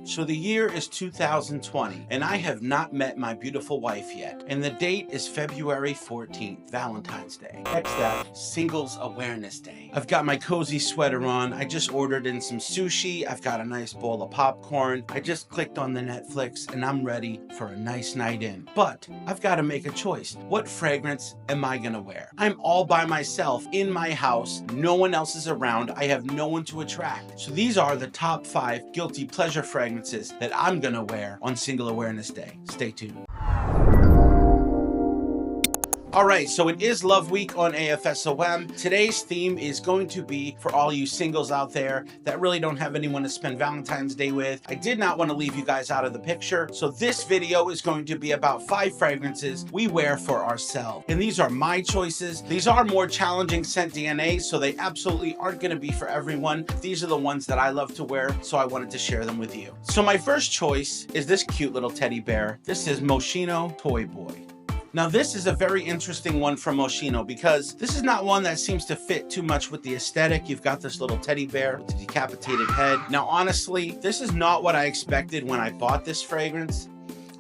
So the year is 2020, and I have not met my beautiful wife yet. And the date is February 14th, Valentine's Day. Next that, Singles Awareness Day. I've got my cozy sweater on. I just ordered in some sushi. I've got a nice bowl of popcorn. I just clicked on the Netflix, and I'm ready for a nice night in. But I've got to make a choice. What fragrance am I gonna wear? I'm all by myself in my house. No one else is around. I have no one to attract. So these are the top 5 guilty pleasure fragrances that I'm gonna wear on Single Awareness Day. Stay tuned. All right, so it is Love Week on AFSOM. Today's theme is going to be for all you singles out there that really don't have anyone to spend Valentine's Day with. I did not want to leave you guys out of the picture, so this video is going to be about 5 fragrances we wear for ourselves. And these are my choices. These are more challenging scent DNA, so they absolutely aren't going to be for everyone. These are the ones that I love to wear, so I wanted to share them with you. So my first choice is this cute little teddy bear. This is Moschino Toy Boy. Now this is a very interesting one from Moschino because this is not one that seems to fit too much with the aesthetic. You've got this little teddy bear with a decapitated head. Now honestly, this is not what I expected when I bought this fragrance.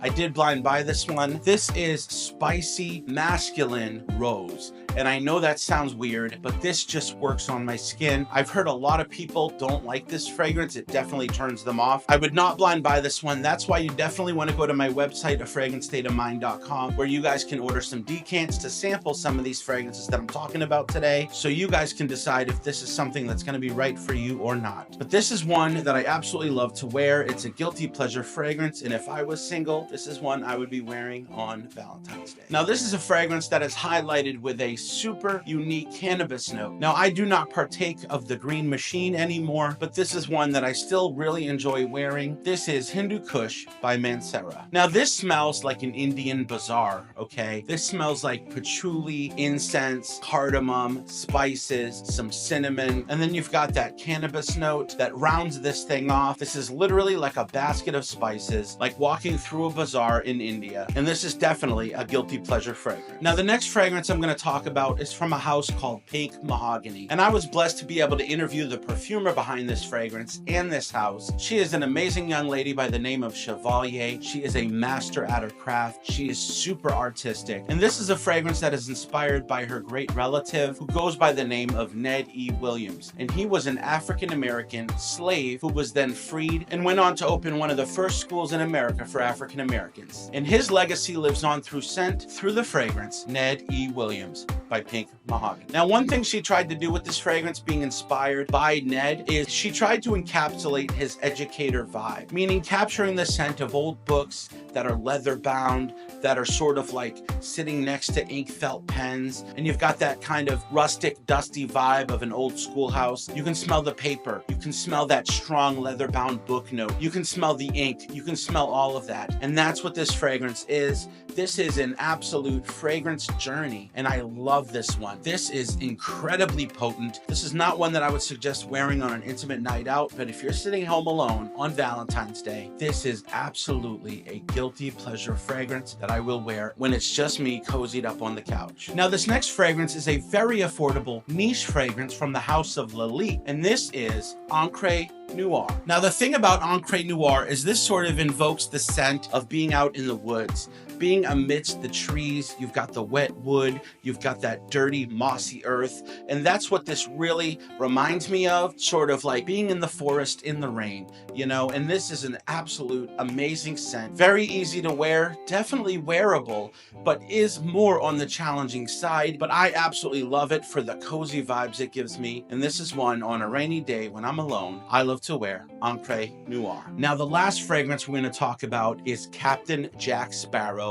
I did blind buy this one. This is Spicy Masculine Rose. And I know that sounds weird, but this just works on my skin. I've heard a lot of people don't like this fragrance. It definitely turns them off. I would not blind buy this one. That's why you definitely want to go to my website, afragrancestateofmind.com, where you guys can order some decants to sample some of these fragrances that I'm talking about today, so you guys can decide if this is something that's going to be right for you or not. But this is one that I absolutely love to wear. It's a guilty pleasure fragrance, and if I was single, this is one I would be wearing on Valentine's Day. Now, this is a fragrance that is highlighted with a super unique cannabis note. Now, I do not partake of the green machine anymore, but this is one that I still really enjoy wearing. This is Hindu Kush by Mansera. Now, this smells like an Indian bazaar, okay? This smells like patchouli, incense, cardamom, spices, some cinnamon, and then you've got that cannabis note that rounds this thing off. This is literally like a basket of spices, like walking through a bazaar in India, and this is definitely a guilty pleasure fragrance. Now, the next fragrance I'm going to talk about is from a house called Pink Mahogany, and I was blessed to be able to interview the perfumer behind this fragrance and this house. She is an amazing young lady by the name of Chevalier. She is a master at her craft. She is super artistic, and this is a fragrance that is inspired by her great relative who goes by the name of Ned E. Williams, and he was an African-American slave who was then freed and went on to open one of the first schools in America for African Americans. And his legacy lives on through scent, through the fragrance, Ned E. Williams by Pink Mahogany. Now, one thing she tried to do with this fragrance, being inspired by Ned, is she tried to encapsulate his educator vibe, meaning capturing the scent of old books that are leather bound, that are sort of like sitting next to ink felt pens, and you've got that kind of rustic, dusty vibe of an old schoolhouse. You can smell the paper. You can smell that strong leather bound book note. You can smell the ink. You can smell all of that. And that's what this fragrance is. This is an absolute fragrance journey, and I love this one. This is incredibly potent. This is not one that I would suggest wearing on an intimate night out, but if you're sitting home alone on Valentine's Day, this is absolutely a guilty pleasure fragrance that I will wear when it's just me cozied up on the couch. Now, this next fragrance is a very affordable niche fragrance from the house of Lalique, and this is Encre Noir. Now, the thing about Encre Noir is this sort of invokes the scent of being out in the woods, being amidst the trees. You've got the wet wood, you've got that dirty, mossy earth, and that's what this really reminds me of, sort of like being in the forest in the rain, you know, and this is an absolute amazing scent. Very easy to wear, definitely wearable, but is more on the challenging side, but I absolutely love it for the cozy vibes it gives me, and this is one on a rainy day when I'm alone, I love to wear Encre Noir. Now, the last fragrance we're going to talk about is Captain Jack Sparrow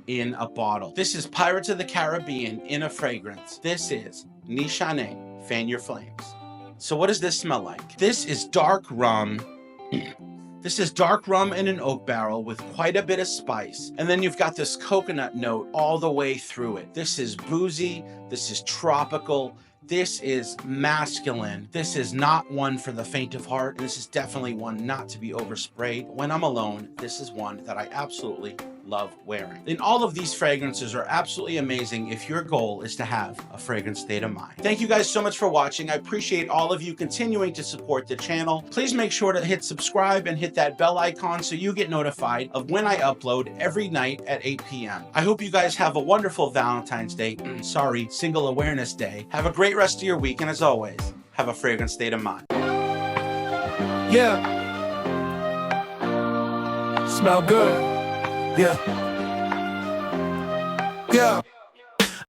in a bottle. This is Pirates of the Caribbean in a fragrance. This is Nishane, Fan Your Flames. So what does this smell like? This is dark rum. This is dark rum in an oak barrel with quite a bit of spice. And then you've got this coconut note all the way through it. This is boozy. This is tropical. This is masculine. This is not one for the faint of heart. This is definitely one not to be oversprayed. When I'm alone, this is one that I absolutely love wearing. And all of these fragrances are absolutely amazing if your goal is to have a fragrant state of mind. Thank you guys so much for watching. I appreciate all of you continuing to support the channel. Please make sure to hit subscribe and hit that bell icon so you get notified of when I upload every night at 8 p.m. I hope you guys have a wonderful Valentine's Day. Sorry, Single Awareness Day. Have a great rest of your week, and as always, have a fragrant state of mind. Yeah. Smell good. Yeah. Yeah.